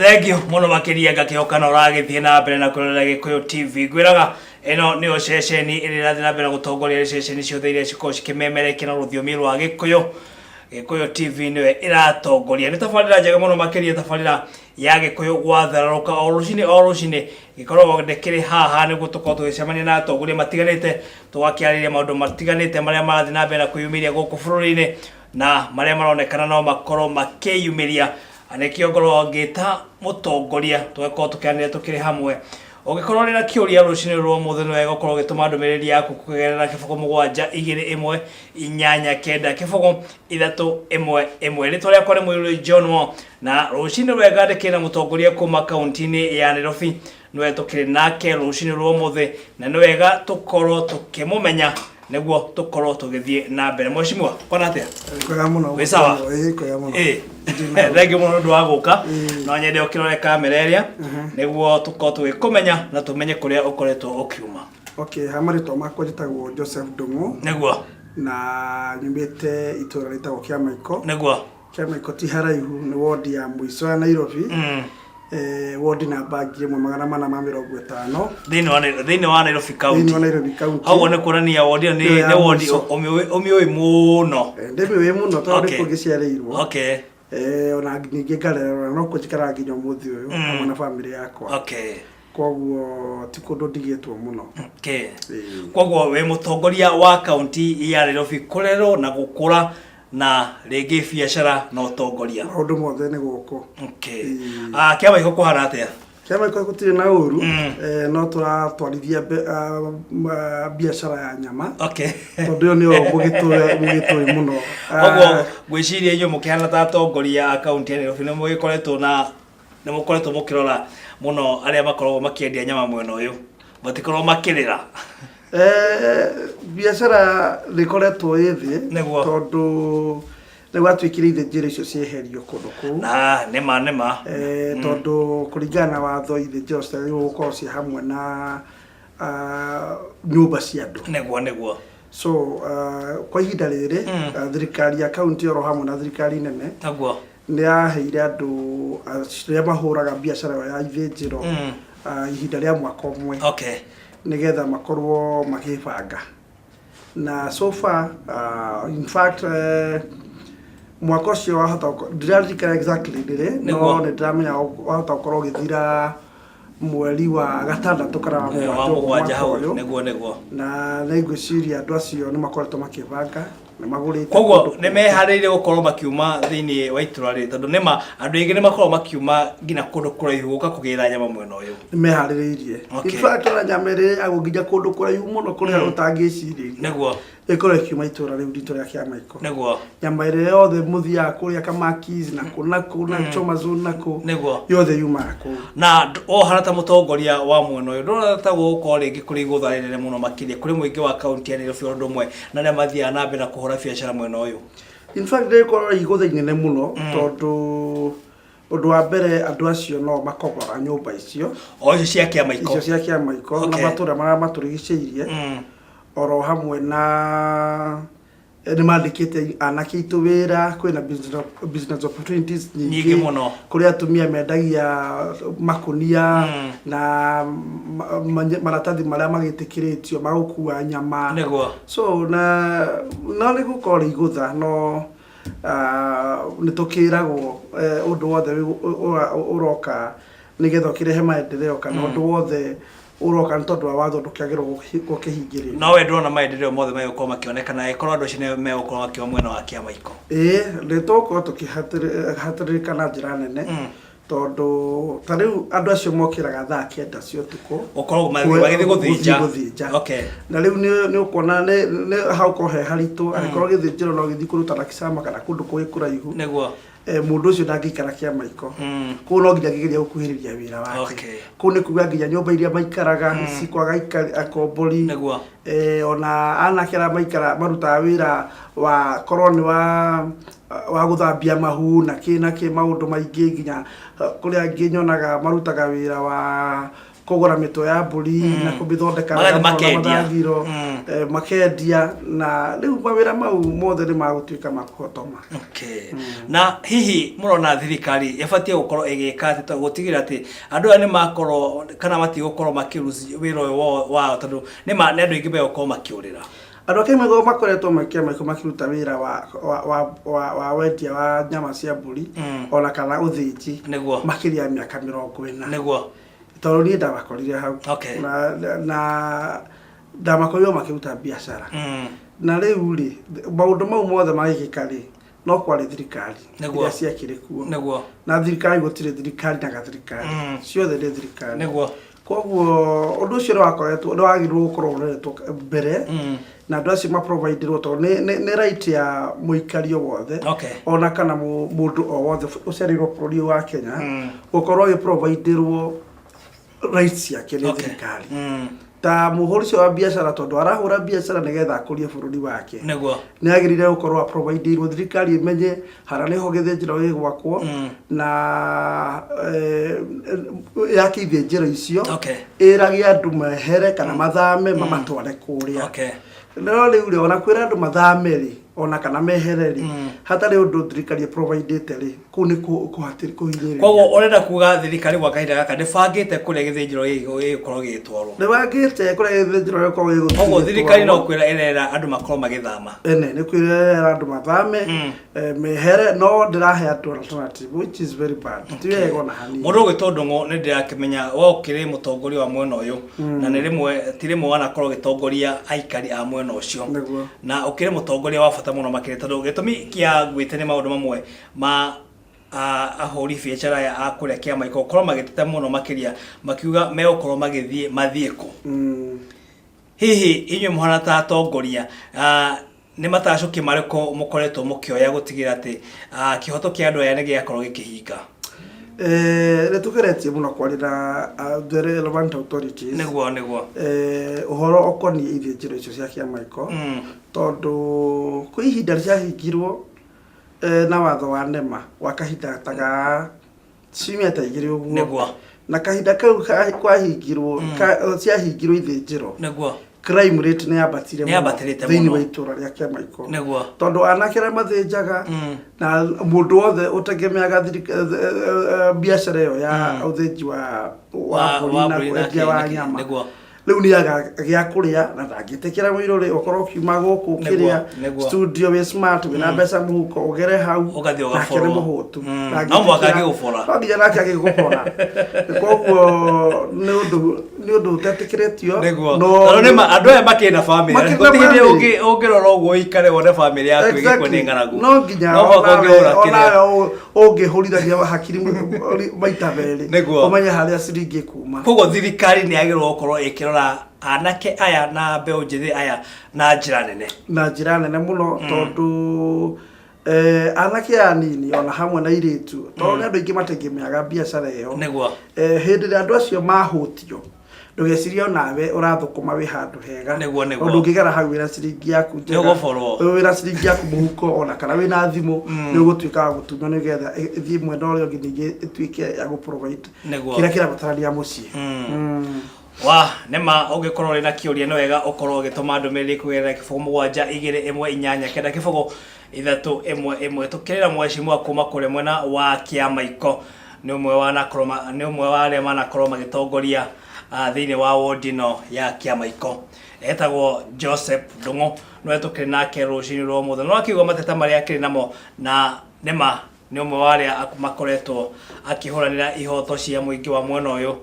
Thengio muno makiria ngakioka na uragithie na mbere na kurora Gikuyu TV gwiraga eno ni oceceni irathi na mbere gutongoria ceceni ciothe iria ciko cikimemerekia na ruthiomi rwa Gikuyu. Gikuyu TV niwe iratongoria ni tabarira njega muno makiria tabarira ya Gikuyu gwathararuka o rucini gikorwo ndekiri haha ni gutuko tugicemania na atongoria matiganite tugakiariria maundu matiganite maria marathi na mbere na kuyumiria guku bururi-ini na maria maronekana no makorwo makiyumiria anekio ngorwo ngita mutongoria tweko tukianire tukiri hamwe ugikorwo rira kiuria rucini rwo muthe no wega ukorwo gituma ndumiriri yaku kugerera kibogo 7 2 1 9 9 kibogo 3 1 1 ritwa rya kore mwiri John na rucini rwega ndikira mutongoria kuma kaunti-ini ya Nairobi no tukiri nake rucini rwo muthe na no wega tukorwo tukimumenya neguo tukorwo tugithie na mbere mweshimwa kona atia kwega muno we sawa kwega muno thengio muno ndu waguka no nyende ukirore kamera iria neguo tukorwo tugikumenya na tumenye kuria ukoretwo ukiuma. Okay, hamarito makwa jitagwo Joseph Dungu neguo na nyumbite itura ritagwo Kiamaiko neguo Kiamaiko ti haraihu ni ward ya mwiso ya Nairobi ward namba 1450 thini wa Nairobi county hau ne kurania ward ni ward omioi muno ndemiwe muno tondu kugiciareirwo okay ona ngingi ngarera no kujikara nginya muthi uyu hamwe na family yakwa okay koguo ti kundu ndigitwo muno okay koguo we mutongoria wa county ya Nairobi kurero na gukura na rege biashara na utongoria maundu mothe ni guku okay Kiamaiko kuhana atia Kiamaiko gutire na uru no turatwarithia biashara ya nyama okay tondu ni o mugitwe muno koguo gwiciria inyo mukihana ta atongoria akaunti ya Nairobi no mugikoretwo na ni mukoretwo mukirora muno aria makorwo makiendia nyama mwena uyu batikorwo makirira biashara rikoretwo ithi neguo tondu gwatwikiriire njira icio cieherio kundu kuu na nema tondu kuringana watho ithe njira ciagirwo gukorwo ci hamwe na nyumba cia andu neguo so kwa ihinda riri thirikari ya kaunti oro hamwe na thirikari nene neguo ni yaheire andu aria mahuraga biashara ya ithinjiro ihinda ria mwaka umwe okay nigetha makorwo magibanga na so far in fact mwaka ucio wahota ndirarikana exactly ndire no ndamenya wahota gukorwo githira mweri wa gatandatu kana wa mugwanja hau neguo na ngwiciria andu acio ni makoretwo makibanga na magurite koguo ni meharĩire gukorwo makiuma thini wa itura ri tondu nema andu aingi ni makorwo makiuma ngina kundu kuraihu guka kugira nyama mwena uyu ni meharĩrĩirie in fact ona nyama iri aguginya kundu kuraihu muno kuria utangiciria neguo ikore kiuma itura riu rito ria Kiamaiko neguo nyama iri yothe muthia kuria Kamakis na kuna Choma Zone nako neguo yothe yuma ku na o harata mutongoria wa mwena uyu ndorata gukorwo ringi kuri gutharĩrĩre muno makiria kuri muingi wa county ya Nairobi undu umwe na ria mathia na mbere na kuhura biashara mwena uyu in fact they ko igothe inene muno tondu undu wa mbere andu acio no makogora nyumba icio o icio cia Kiamaiko na matura mara maturigiceirie oro hamwe na ni mandikite anake itu wira kwina business opportunities nyingi muno kuri atumia mendagia makunia na maratathi maria magitikiritio magukua nyama neguo so na ni gukora igutha no ni tukiragwo undu wothe uroka nigetha ukirehe maendeleo kana undu wothe uroka ntondu wa watho ndukiagirwo gukihingirira no we ndona maendeleo mothe megũkorwo makionekana ekorwo andu acio megũkorwo makiuma mwena wa Kiamaiko nitukorwo tukihatĩrĩrĩkana njĩra nene tondu tariu andu acio mokiraga thaa 9 cia utuku ukorwo magithii guthinja okay na riu ni ukona ni hauko he haritu arikorwo githinjiro no githi kuruta na Kisama kana kundu kuraihu neguo mundu ucio ndangikara Kiamaiko ku no nginya gigeria gukuhiriria wira wake ku ni kuga nginya nyumba iria maikaraga cikwaga akombori neguo ona anakera maikara marutaga wira wa koroni wa guthambia mahu na ki maundu maingi nginya kuria nginyonaga marutaga wira wa kugura mito ya mburi na kubithondeka mathagiro makendia na riu mawira mau mothe ni magutuika makuhotoma. Okay. Na hihi murona thirikari yabatie gukorwo igika ati gutigira ati andu ani makorwo kana mati gukorwo makiruci wira wa tondu ni andu ingi be gukorwo makiurira andu akeme go makoretwo makiruta wira wa wendia wa nyama cia mburi ona kana uthinji makiria miaka 40 niguo tondu ni ndabakorire hau na ndamakorirwo makiruta biashara na riu ri maundu mau mothe magikika ri no kwari thirikari iria ciakire kuo na thirikari gutire thirikari na gathirikari ciothe ni thirikari niguo koguo undu ucio wakoretwo ni wagirwo gukorwo uretwo mbere na andu acio maproviderwo to ni right ya muikario wothe ona kana mundu o wothe ucerirwo bururi wa Kenya gukorwo giproviderwo rights yake ni thirikari ta muhuri cio wa biashara tondu arahura biashara nigetha akurie bururi wake niguo ni agirire gukorwo providerwo thirikari imenye hara ni ho githinjiro gigwakwo na yake ithinjiro icio iragia andu mehere kana mathame mamatware kuria no riu ona kwira andu mathame ri ona kana mehereri hatari undu thirikari providete ri ku ni kuhatiri kuhinyiri koguo urenda kuga thirikari gwa kahinda gaka ndibangite kuria githinjiro gikorwo gitwarwo ndibangite kuria githinjiro gikorwo gitwarwo koguo thirikari no kwira erera andu makorwo magithama ni kwira andu mathame mehere no ndirahe andu alternative which is very bad tiwego na hani mundu gitondongo ni ndirakimenya wokire mutongoria wa mwena uyu na ni rimwe tirimwe wanakorwo gitongoria aikari a mwena ucio na ukire mutongoria wa bata muno makire tondu gitumi kia gwite ni maundu mamwe ma ahori biashara ya akuria kia maiko korwo magitete muno makiria makiuga megukorwo magithie mathieko hihi inywe muhana ta atongoria ni matacoki mariko mukoretwo mukioya gutigira ati kihoto kia andu aya ni giakorwo gikihinga tugeretie muno kwarira the relevant authorities niguo uhoro okoni ithinjiro icio cia kia maiko tondu kwi ihinda riahingirwo na watho wa nema wa kahinda taga cimia ta igiri uguo na kahinda kau kwahingirwo ciahingirwo ithinjiro crime rate ni yabatire thini wa itura ria kia maiko tondu anakira mathinjaga na mundu wothe utegemeaga biashara iyo ya uthinji wa kwendia wa nyama riu ni agia kuria na ndangitikira mwiruri ukorwo kiuma guku kiria studio we smart wina mbeca muhuko ugere hau ugathio gaforo muhutu no mwaka gigufora nginya nake agigufora koguo ni undu utetikiretio no ni andu aya makina family gutihinde ungirora uguo ikare wone family yaku igikwo ni ngaragu no nginya ona ungihurithagia hakiri maita meri umenye haria ciringi kuma koguo thirikari ni agirwo gukorwo ikirora anake aya na mbeu njithi aya na njira nene muno tondu anake anini ona hamwe na iritu tondu andu ingi mategemeaga biashara iyo hindi ria andu acio mahutio ndugeciria nawe urathukuma wi handu hega undu ngigera hau wira ciringi yaku njega wira ciringi yaku muhuko ona kana wina thimu ni ugutuika wa gutumio nigetha thie mwenda uria ungi ningi ituike ya guprovide kira batarania mucii wa nema ugikorwo rina kiuria no wega ukorwo ugituma ndumiriri kugerera kifogo 721 kenda kifogo 311 tukirira mweshimwa kuma kure mwena wa Kiamaiko ni umwe wa nakoroma ni umwe wa aria manakorwo magitongoria thiini wa wardino ya Kiamaiko etagwo Joseph Ndungu no etukire nake rucini rwo muthe no akiuga mateta mari akiri namo na nema ni umwe wa aria makoretwo akihuranira ihoto cia muingi wa mwena uyu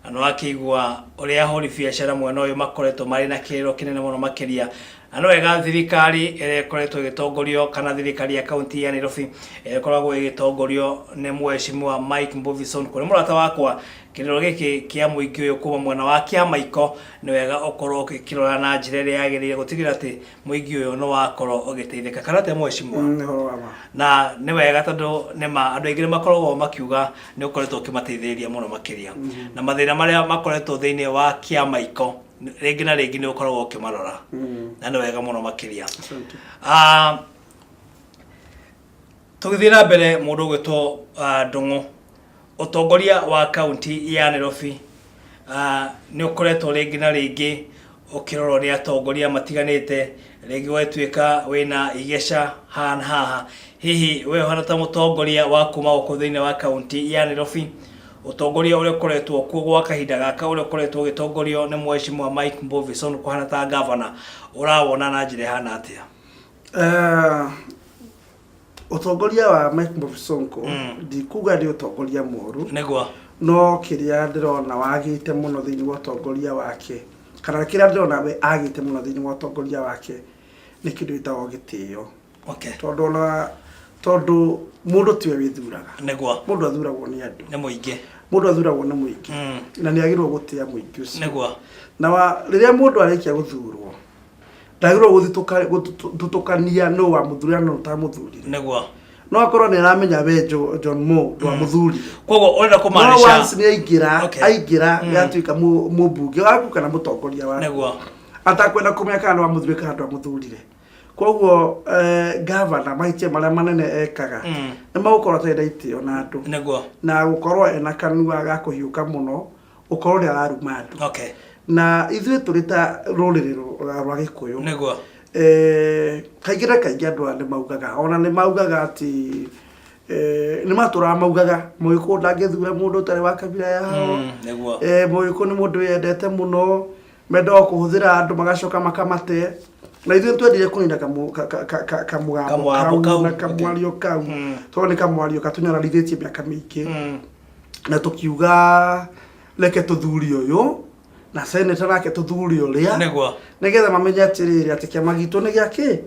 ano akigwa uria hori biashara mwena uyu makoretwo mari na kiriro kinene muno makiria ano wega thirikari ikoretwo igitongorio kana thirikari ya county ya Nairobi ikoragwo igitongorio ni mweshimwa Mike Mbovison kuri murata wakwa kiriro giki kia muingi uyu kuma mwena wa Kiamaiko ni wega ukorwo ukirora na njira iria yagirire gutigira ati muingi uyu no wakorwo ugiteithika kana te mweshimwa na ni wega tondu nema andu aingire makoragwo makiuga ni ukoretwo ukimateithĩrĩria muno makiria na mathina maria makoretwo thiini wa Kiamaiko ringi na ringi ni ukoragwo ukimarora na ni wega muno makiria tugithira mbere mundu gwitwo Ndungu utongoria wa county ya Nairobi ni ukoretwo ringi na ringi ukirorwo ni atongoria matiganite ringi wetuika wina igesha haha hihi we hana ta mutongoria wa kuma uko thini wa county ya Nairobi utongoria ule ukoretwo kuo gwa kahinda gaka ule ukoretwo gitongorio ni Mheshimiwa Mike Mbuvi Sonko kuhana ta governor urawona na njire hana atia utongoria wa Mike Mbuvi Sonko ndikuga ndi utongoria moru negwa no kiria ndirona wagite muno thini wa utongoria wake kana kiria ndirona we agite muno thini wa utongoria wake ni kindu itago gitio tondu mundu tiwe withuraga negwa mundu athuragwo ni andu ni muingi mundu athuragwo ni muingi na ni agirwo gutia muingi ucio negwa na riria mundu arikia guthurwo ndagirwo gutukania no wa muthuri no ta muthuri negwa no akorwo ni aramenya we John Mo wa muthuri kogo orenda kumanisha no once ni aingira yatuika mubunge waku kana mutongoria waku negwa atakwenda kumenya kana wa muthuri kana wa muthurire koguo governor maitie maria manene ekaga ni magukorwo tenda itio na andu negwa na gukorwo ena kanua ga kuhiuka muno ukorwo ni araruma andu na ithuĩ turita rũrĩrĩ rwa Gĩkũyũ negwa kaingĩ andu nĩ maugaga ona nĩ maugaga ati nĩ matũra maugaga Mũgĩkũyũ ndangĩthura mũndũ ũtarĩ wa kabira yao negwa Mũgĩkũyũ nĩ mũndũ wendete mũno mendaga kũhũthĩra andũ magacoka makamate na ithuĩ twendire kũnina kamũgambo na kamwario kau tondũ nĩ kamwario katunyararithĩtie mĩaka mĩingĩ na tũkiuga reke tũthuri ũyũ na senator nake tuthuri uria negwa nigetha mamenye atiriri ati kiama gitu ni giaki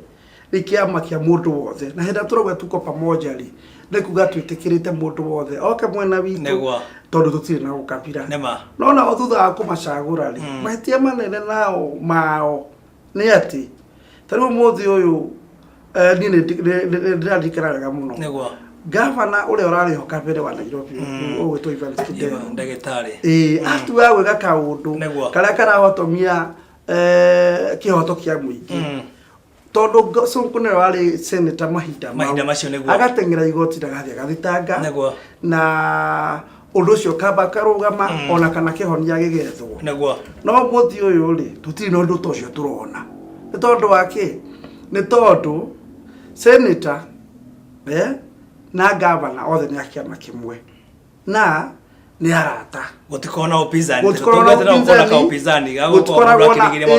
ni kiama kia mundu wothe na henda turogwe tuko pamoja ri nikuga twitikirite mundu wothe oke mwena witu negwa tondu tutire na ukabira nema nona othutha wa kumacagura ri mahitia manene nao mao ni ati tariu muthi uyu ni ndirarikiraga muno negwa governor ule orari hoka mbere wa Nairobi ugwitwo Evans Kidero ndagitari atuwa gwika kaundu karia karahotomia kihoto kia muingi tondu Sonko ne wari senator mahinda macio negwa agatengera igoti ndagathia gathitanga negwa na undu ucio kamba karugama ona kana kihonia gigethwo negwa no muthi uyu ri tutiri no ndu tocio turona ni tondu wake ni tondu senator na governor othe ni akiama kimwe na ni arata gutikona upinzani gutikona ka upinzani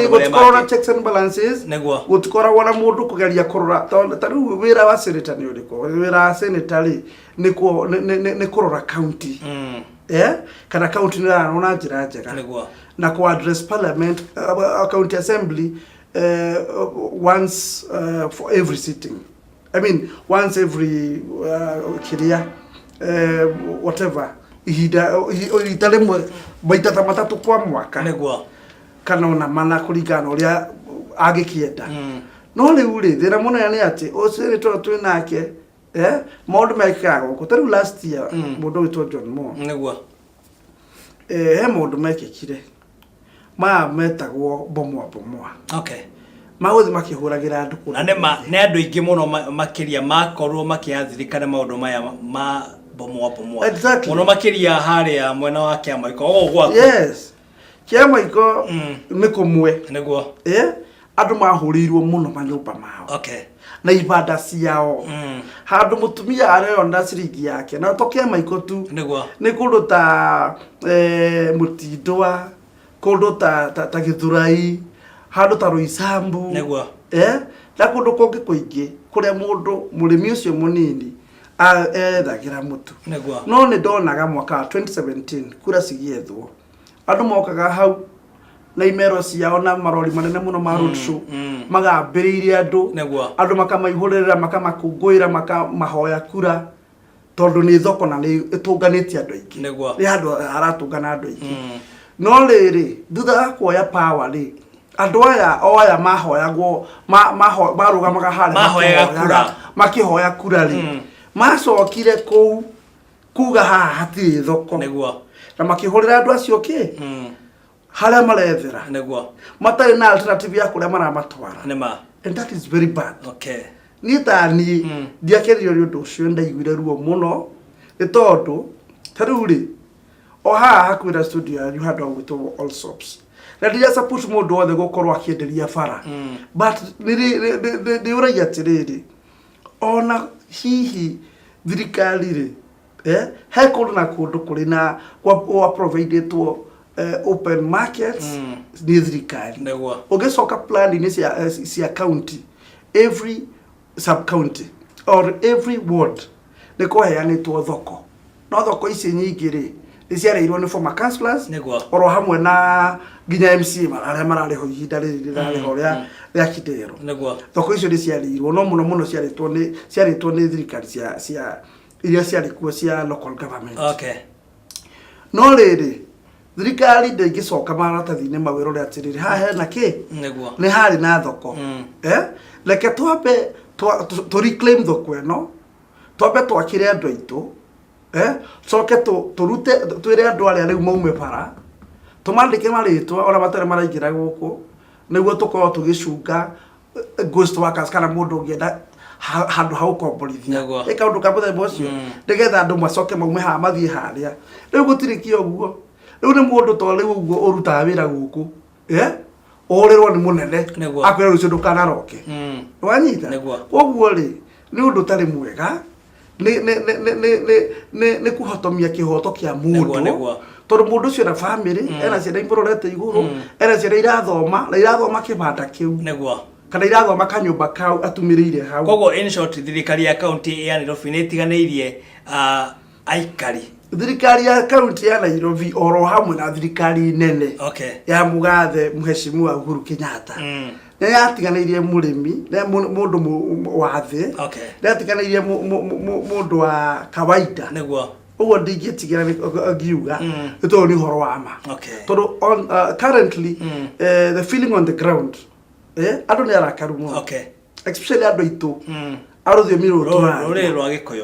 gutikona checks and balances negwa gutikona wona mundu kugeria kurora tariu wira wa senator ni uriko wira wa senator ri ni kurora county kana county ni arona njira njega negwa na ku address parliament county assembly once for every sitting. I mean, once every whatever. Italemwe baita matatu kwa mwaka. Negwa. Kana ona mana kuringana uria agikienda. No riu ri thira muno ya ni ati senator twi nake maundu mekaga ko tariu last year mundu witwo John Mo. Negwa. He maundu mekikire. Ma metagwo bomoa. Okay. Mauthi makihuragira andu na ne andu ingi muno makiria makorwo makiathirikana maundu maya ma bomoa muno makiria haria mwena wa kiama iko gwa yes kiama iko ni kumwe negwa andu mahurirwo muno manyumba mao okay na ibada ciao handu mutumia areyonda ciringi yake na to kiama iko tu negwa ni kundu ta Mutindwa kundu ta Githurai handu ta Roysambu negwa na kundu kongi kuingi kuria mundu murimi ucio munini ethagira mutu negwa no ni ndonaga mwaka 2017 kura cigiethwo andu mokaga hau na imero ciao na marori manene muno ma road show magambiriirie andu andu makamaihurira makamakungwira makamahoya kura tondu ni thoko na ni itunganitie andu aingi ni andu aratungana andu aingi no riri thutha kuoya power ri andu aya mahoyagwo marugamaga haria makihoya kura ri macokire kou kuga haha hatiri thoko negwa na makihurira andu acio ki haria marethera negwa matari na alternative ya kuria maramatwara nema and that is very bad okay ni tani ndiakeririo ri undu ucio ndaiguire ruo muno ni tondu tariu ri o haha hakuhĩ na studio yanyu handũ ha gwĩtwo Allsops na ndiria support mũndũ wothe gũkorwo akĩenderia bara but nĩ ũraiya atĩrĩrĩ ona hihi thirikari rĩ he kũndũ na kũndũ kũrĩ na wa providetwo open markets nĩ thirikari ũngĩcoka plan-inĩ cia county every sub county or every ward nĩ kũheanĩtwo thoko no thoko ici nyingĩ rĩ nĩ ciareirwo nĩ former councillors oro hamwe na nginya MC arĩa mararĩho ihinda rĩrĩ rĩrarĩho rĩa Kidero thoko icio nĩ ciareirwo no mũno ciarĩtwo nĩ thirikari cia iria ciarĩ kuo cia local government no rĩrĩ thirikari ndĩngĩcoka maratathi-inĩ mawĩrore atĩrĩrĩ haha hena kĩ nĩ harĩ na thoko reke twambe to reclaim thoko ĩno twambe twakĩre andũ aitũ coke tũrute twĩre andũ arĩa rĩu maume bara tũmandĩke marĩtwa ona matarĩ maraingĩra gũkũ nĩguo tũkorwo tũgĩcunga ghost workers kana mũndũ ũngĩenda handũ ha gũkomborithia kaũndũ ka mũthemba ũcio nĩgetha andũ macoke maume haha mathiĩ harĩa rĩu gũtirĩ kĩ ũguo rĩu nĩ mũndũ to rĩu ũguo ũrutaga wĩra gũkũ ũhũrĩrwo nĩ mũnene akwĩra rũciũ ndũkanaroke wanyita koguo rĩ nĩ ũndũ ũtarĩ mwega nĩ kũhotomia kĩhoto kĩa mũndũ tondũ mũndũ ũcio na family ena ciana imũrorete igũrũ ena ciana irathoma na irathoma kĩbanda kĩu kana irathoma kanyũmba kau atumĩrĩire hau koguo in short thirikari ya county ya Nairobi nĩ ĩtiganĩirie aikari thirikari ya county ya Nairobi oro hamwe na thirikari nene ya Mugathe Mheshimiwa Uhuru Kenyatta nĩ yatiganĩirie mũrĩmi mũndũ wa thĩ nĩ yatiganĩirie mũndũ wa kawaida ũguo ndingĩtigĩra ngiuga nĩ tondũ nĩ ũhoro wa ma tondũ currently the feeling on the ground andũ nĩ arakaru mũno especially andũ aitũ a rũthiomi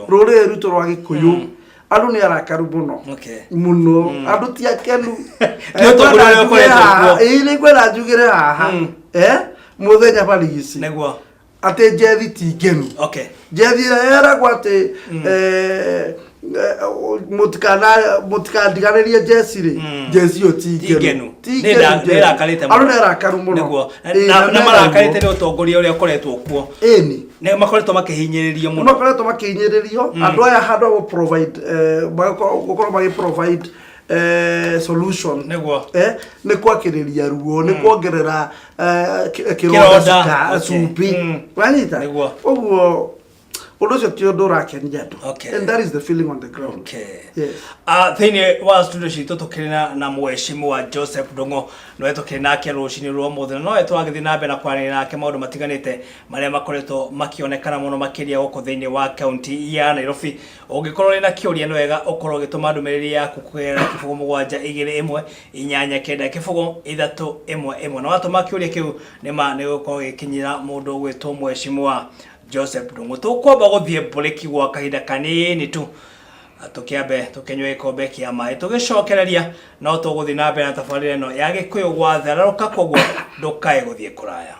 rũrĩrĩ rwitũ rwa Gĩkũyũ andũ nĩ arakaru mũno andũ ti akenu nĩ kwenda njugĩre haha mũthenya barigici atĩ njethi ti ngenu njethi eragwo atĩ mũtikandiganĩrie njeci rĩ njeci ĩyo ti ngenu andũ nĩ arakaru mũno na marakarĩte nĩ ũtongoria ũrĩa ũkoretwo kuo nĩ makoretwo makĩhinyĩrĩrio mũno andũ aya handũ ha gũkorwo magĩprovide solution nĩ kwakĩrĩria ruo nĩ kuongerera kĩronda cumbĩ wanyita ũguo ũndũ ũcio ti ũndũ ũrakenia andũ and that is the feeling on the ground thĩinĩ wa studio citũ tũkĩrĩ na Mheshimiwa Joseph Ndung'u nowe tũkĩrĩ nake rũcinĩ rwa ũmũthĩ nowe twagĩthiĩ na mbere na kwaranĩria nake maũndũ matiganĩte marĩa makoretwo makĩonekana mũno makĩria gũkũ thĩinĩ wa kaunti ya Nairobi ũngĩkorwo na kĩũria nĩ wega ũkorwo ũgĩtũma ndũmĩrĩri yaku kũgerera kĩbũgũ 721 na watũma kĩũria kĩu nĩma nĩ gũkorwo gĩkinyĩra mũndũ ũgwĩtwo Mheshimiwa Joseph Ndung'u tũkwamba gũthiĩ break gwa kahinda kanini tu tũkĩambe tũkĩnyue gĩkombe kĩa maĩ tũgĩcokereria no tũgũthiĩ na mbere na tabarĩra ĩno ya Gĩkũyũ gwathararuka koguo ndũkae gũthiĩ kũraya.